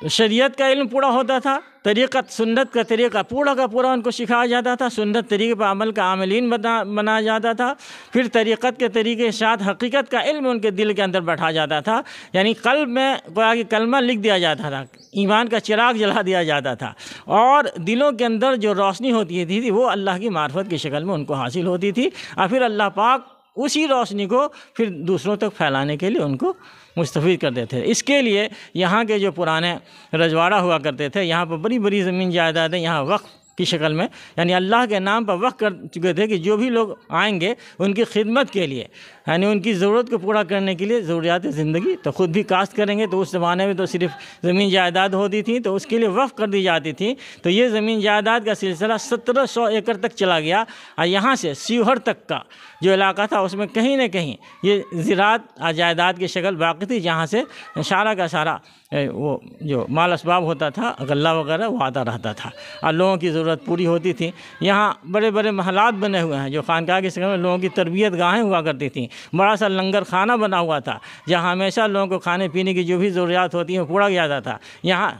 شریعت کا علم پورا ہوتا تھا، طریقت سنت کا طریقہ پورا کا پورا ان کو سکھایا جاتا تھا، سنت طریقے پر عمل کا عاملین بنایا جاتا تھا، پھر طریقت کے طریقے کے ساتھ حقیقت کا علم ان کے دل کے اندر بیٹھا جاتا تھا، یعنی قلب میں گویا کہ کلمہ لکھ دیا جاتا تھا، ایمان کا چراغ جلا دیا جاتا تھا، اور دلوں کے اندر جو روشنی ہوتی تھی وہ اللہ کی معرفت کی شکل میں ان کو حاصل ہوتی تھی، اور پھر اللہ پاک اسی روشنی کو پھر دوسروں تک پھیلانے کے لیے ان کو مستفید کرتے تھے۔ اس کے لیے یہاں کے جو پرانے رجواڑہ ہوا کرتے تھے، یہاں پر بڑی بڑی زمین جائیدادیں یہاں وقف کی شکل میں، یعنی اللہ کے نام پر وقف کر چکے تھے کہ جو بھی لوگ آئیں گے ان کی خدمت کے لیے، یعنی ان کی ضرورت کو پورا کرنے کے لیے، ضروریات زندگی تو خود بھی کاشت کریں گے، تو اس زمانے میں تو صرف زمین جائیداد ہوتی تھی تو اس کے لیے وقف کر دی جاتی تھی، تو یہ زمین جائیداد کا سلسلہ 1700 ایکڑ تک چلا گیا، اور یہاں سے سیوہر تک کا جو علاقہ تھا اس میں کہیں نہ کہیں یہ زراعت جائیداد کی شکل باقی تھی، جہاں سے سارا کا سارا وہ جو مال اسباب ہوتا تھا، غلہ وغیرہ وہ آتا رہتا تھا، اور لوگوں کی ضرورت پوری ہوتی تھی۔ یہاں بڑے بڑے محلات بنے ہوئے ہیں جو خانقاہ کی شکل میں لوگوں کی تربیت گاہیں ہوا کرتی تھیں، بڑا سا لنگر خانہ بنا ہوا تھا جہاں ہمیشہ لوگوں کو کھانے پینے کی جو بھی ضروریات ہوتی ہیں وہ پورا کیا جاتا تھا۔ یہاں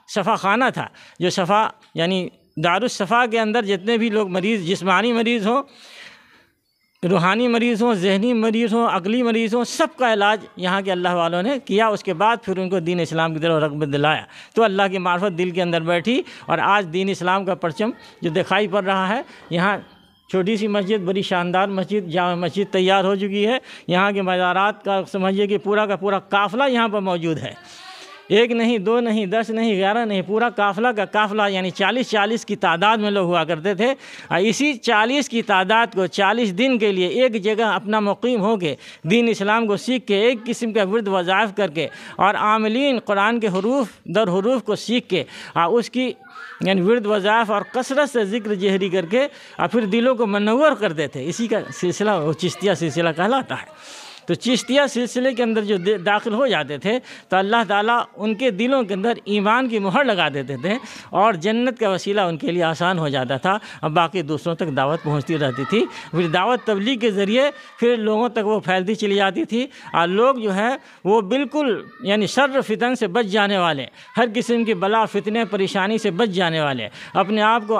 شفا خانہ تھا، جو شفا یعنی دارالشفا کے اندر جتنے بھی لوگ مریض، جسمانی مریض ہوں، روحانی مریض ہوں، ذہنی مریض ہوں، عقلی مریض ہوں، سب کا علاج یہاں کے اللہ والوں نے کیا۔ اس کے بعد پھر ان کو دین اسلام کی طرف رغبت دلایا، تو اللہ کی معرفت دل کے اندر بیٹھی، اور آج دین اسلام کا پرچم جو دکھائی پڑ رہا ہے، یہاں چھوٹی سی مسجد، بڑی شاندار مسجد، جامع مسجد تیار ہو چکی ہے۔ یہاں کے مزارات کا سمجھیے کہ پورا کا پورا قافلہ یہاں پر موجود ہے، ایک نہیں، دو نہیں، 10 نہیں، 11 نہیں، پورا قافلہ کا قافلہ، یعنی 40 کی تعداد میں لوگ ہوا کرتے تھے، اور اسی 40 کی تعداد کو 40 دن کے لیے ایک جگہ اپنا مقیم ہو کے دین اسلام کو سیکھ کے، ایک قسم کا ورد وظائف کر کے، اور عاملین قرآن کے حروف در حروف کو سیکھ کے، اور اس کی یعنی ورد وظائف اور کثرت سے ذکر جہری کر کے، اور پھر دلوں کو منور کرتے تھے۔ اسی کا سلسلہ وہ چشتیہ سلسلہ کہلاتا ہے۔ تو چشتیہ سلسلے کے اندر جو داخل ہو جاتے تھے تو اللہ تعالیٰ ان کے دلوں کے اندر ایمان کی مہر لگا دیتے تھے، اور جنت کا وسیلہ ان کے لیے آسان ہو جاتا تھا، اور باقی دوسروں تک دعوت پہنچتی رہتی تھی۔ پھر دعوت تبلیغ کے ذریعے پھر لوگوں تک وہ پھیلتی چلی جاتی تھی، اور لوگ جو ہے وہ بالکل یعنی شر فتن سے بچ جانے والے، ہر قسم کی بلا فتنے پریشانی سے بچ جانے والے، اپنے آپ کو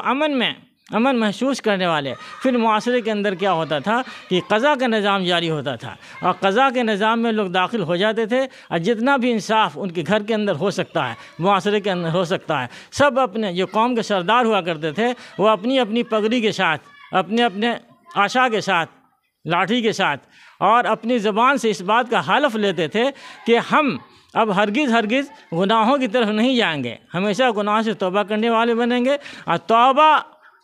امن محسوس کرنے والے۔ پھر معاشرے کے اندر کیا ہوتا تھا کہ قضا کا نظام جاری ہوتا تھا، اور قضا کے نظام میں لوگ داخل ہو جاتے تھے، اور جتنا بھی انصاف ان کے گھر کے اندر ہو سکتا ہے، معاشرے کے اندر ہو سکتا ہے، سب اپنے جو قوم کے سردار ہوا کرتے تھے وہ اپنی اپنی پگڑی کے ساتھ، اپنے آشا کے ساتھ، لاٹھی کے ساتھ، اور اپنی زبان سے اس بات کا حلف لیتے تھے کہ ہم اب ہرگز گناہوں کی طرف نہیں جائیں گے، ہمیشہ گناہ سے توبہ کرنے والے بنیں گے، اور توبہ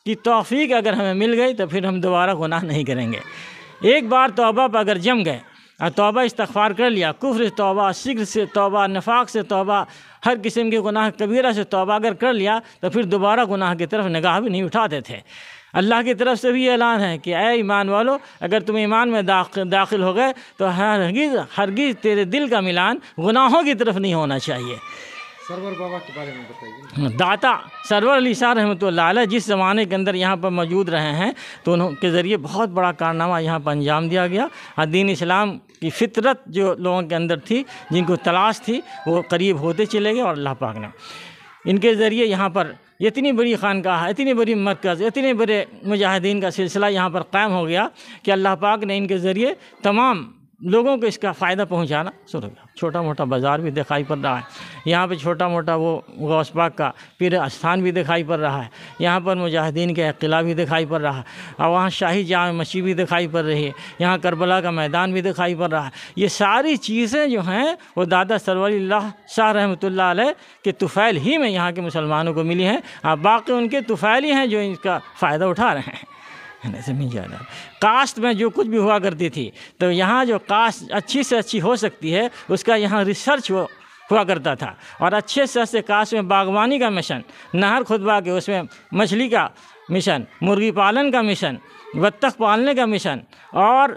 کی توفیق اگر ہمیں مل گئی تو پھر ہم دوبارہ گناہ نہیں کریں گے۔ ایک بار توبہ پر اگر جم گئے اور توبہ استغفار کر لیا، کفر سے توبہ، شرک سے توبہ، نفاق سے توبہ، ہر قسم کے گناہ کبیرہ سے توبہ اگر کر لیا تو پھر دوبارہ گناہ کی طرف نگاہ بھی نہیں اٹھاتے تھے۔ اللہ کی طرف سے بھی اعلان ہے کہ اے ایمان والو، اگر تم ایمان میں داخل ہو گئے تو ہرگز تیرے دل کا میلان گناہوں کی طرف نہیں ہونا چاہیے۔ سرور بابا کے بارے میں بتائیے۔ داتا سرور علی شاہ رحمۃ اللہ علیہ جس زمانے کے اندر یہاں پر موجود رہے ہیں تو انہوں کے ذریعے بہت بڑا کارنامہ یہاں پر انجام دیا گیا، اور دین اسلام کی فطرت جو لوگوں کے اندر تھی، جن کو تلاش تھی، وہ قریب ہوتے چلے گئے، اور اللہ پاک نے ان کے ذریعے یہاں پر اتنی بڑی خانقاہ، اتنی بڑی مرکز، اتنے بڑے مجاہدین کا سلسلہ یہاں پر قائم ہو گیا کہ اللہ پاک نے ان کے ذریعے تمام لوگوں کو اس کا فائدہ پہنچانا شروع کیا۔ چھوٹا موٹا بازار بھی دکھائی پڑ رہا ہے یہاں پہ، چھوٹا موٹا وہ غوث پاک کا پیر استھان بھی دکھائی پڑ رہا ہے، یہاں پر مجاہدین کا قلعہ بھی دکھائی پڑ رہا ہے، اور وہاں شاہی جامع مسجد بھی دکھائی پڑ رہی ہے، یہاں کربلا کا میدان بھی دکھائی پڑ رہا ہے۔ یہ ساری چیزیں جو ہیں وہ دادا سرور اللہ شاہ رحمۃ اللہ علیہ کے طفیل ہی میں یہاں کے مسلمانوں کو ملی ہیں، اور باقی ان کے طفیل ہی ہیں جو اس کا فائدہ اٹھا رہے ہیں۔ زمین جائیداد کاشت میں جو کچھ بھی ہوا کرتی تھی، تو یہاں جو کاشت اچھی سے اچھی ہو سکتی ہے اس کا یہاں ریسرچ ہوا کرتا تھا، اور اچھے سے اچھے کاشت میں باغبانی کا مشن، نہر کھدوا کے اس میں مچھلی کا مشن، مرغی پالن کا مشن، بطخ پالنے کا مشن، اور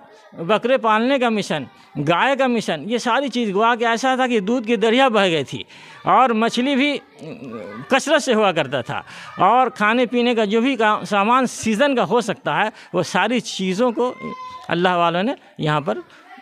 بکرے پالنے کا مشن، گائے کا مشن، یہ ساری چیز گوا کے ایسا تھا کہ دودھ کی دریا بہہ گئی تھی، اور مچھلی بھی کثرت سے ہوا کرتا تھا، اور کھانے پینے کا جو بھی سامان سیزن کا ہو سکتا ہے وہ ساری چیزوں کو اللہ والوں نے یہاں پر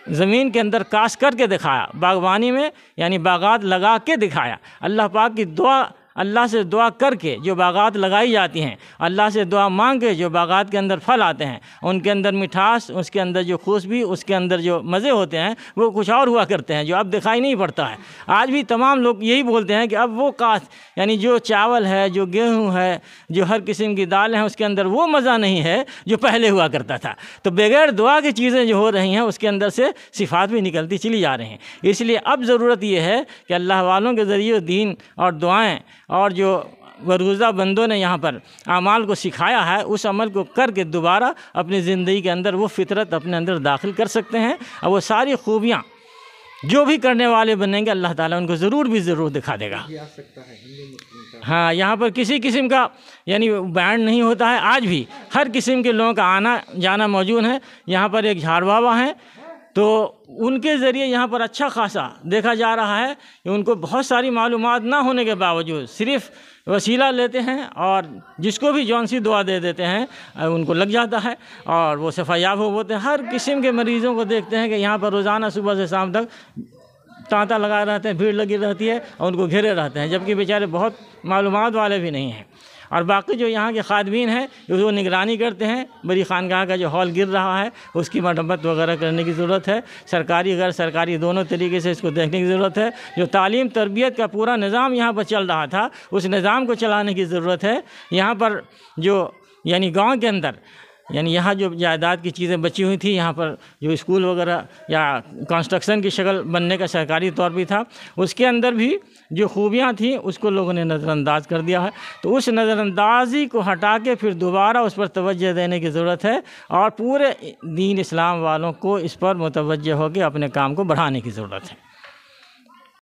زمین کے اندر کاشت کر کے دکھایا، باغبانی میں یعنی باغات لگا کے دکھایا۔ اللہ پاک کی دعا، اللہ سے دعا کر کے جو باغات لگائی جاتی ہیں، اللہ سے دعا مانگ کے جو باغات کے اندر پھل آتے ہیں، ان کے اندر مٹھاس، اس کے اندر جو خوشبو، اس کے اندر جو مزے ہوتے ہیں وہ کچھ اور ہوا کرتے ہیں جو اب دکھائی نہیں پڑتا ہے۔ آج بھی تمام لوگ یہی بولتے ہیں کہ اب وہ کاشت یعنی جو چاول ہے، جو گیہوں ہے، جو ہر قسم کی دالیں ہیں، اس کے اندر وہ مزہ نہیں ہے جو پہلے ہوا کرتا تھا۔ تو بغیر دعا کی چیزیں جو ہو رہی ہیں اس کے اندر سے صفات بھی نکلتی چلی جا رہی ہیں۔ اس لیے اب ضرورت یہ ہے کہ اللہ والوں کے ذریعے دین اور دعائیں اور جو بروزہ بندوں نے یہاں پر اعمال کو سکھایا ہے، اس عمل کو کر کے دوبارہ اپنی زندگی کے اندر وہ فطرت اپنے اندر داخل کر سکتے ہیں، اور وہ ساری خوبیاں جو بھی کرنے والے بنیں گے اللہ تعالیٰ ان کو ضرور دکھا دے گا۔ ہاں، یہاں پر کسی قسم کا یعنی بینڈ نہیں ہوتا ہے، آج بھی ہر قسم کے لوگوں کا آنا جانا موجود ہے۔ یہاں پر ایک جھاڑ بابا ہیں، تو ان کے ذریعے یہاں پر اچھا خاصا دیکھا جا رہا ہے کہ ان کو بہت ساری معلومات نہ ہونے کے باوجود صرف وسیلہ لیتے ہیں اور جس کو بھی جون سی دعا دے دیتے ہیں ان کو لگ جاتا ہے اور وہ شفا یاب ہو ہوتے ہیں۔ ہر قسم کے مریضوں کو دیکھتے ہیں کہ یہاں پر روزانہ صبح سے شام تک تانتا لگائے رہتے ہیں، بھیڑ لگی رہتی ہے اور ان کو گھیرے رہتے ہیں، جبکہ بیچارے بہت معلومات والے بھی نہیں ہیں۔ اور باقی جو یہاں کے خادمین ہیں وہ نگرانی کرتے ہیں۔ بڑی خانقاہ کا جو ہال گر رہا ہے اس کی مرمت وغیرہ کرنے کی ضرورت ہے، سرکاری غیر سرکاری دونوں طریقے سے اس کو دیکھنے کی ضرورت ہے۔ جو تعلیم تربیت کا پورا نظام یہاں پر چل رہا تھا اس نظام کو چلانے کی ضرورت ہے۔ یہاں پر جو یعنی گاؤں کے اندر یعنی یہاں جو جائیداد کی چیزیں بچی ہوئی تھیں، یہاں پر جو اسکول وغیرہ یا کنسٹرکشن کی شکل بننے کا سرکاری طور بھی تھا، اس کے اندر بھی جو خوبیاں تھیں اس کو لوگوں نے نظر انداز کر دیا ہے۔ تو اس نظر اندازی کو ہٹا کے پھر دوبارہ اس پر توجہ دینے کی ضرورت ہے اور پورے دین اسلام والوں کو اس پر متوجہ ہو کے اپنے کام کو بڑھانے کی ضرورت ہے۔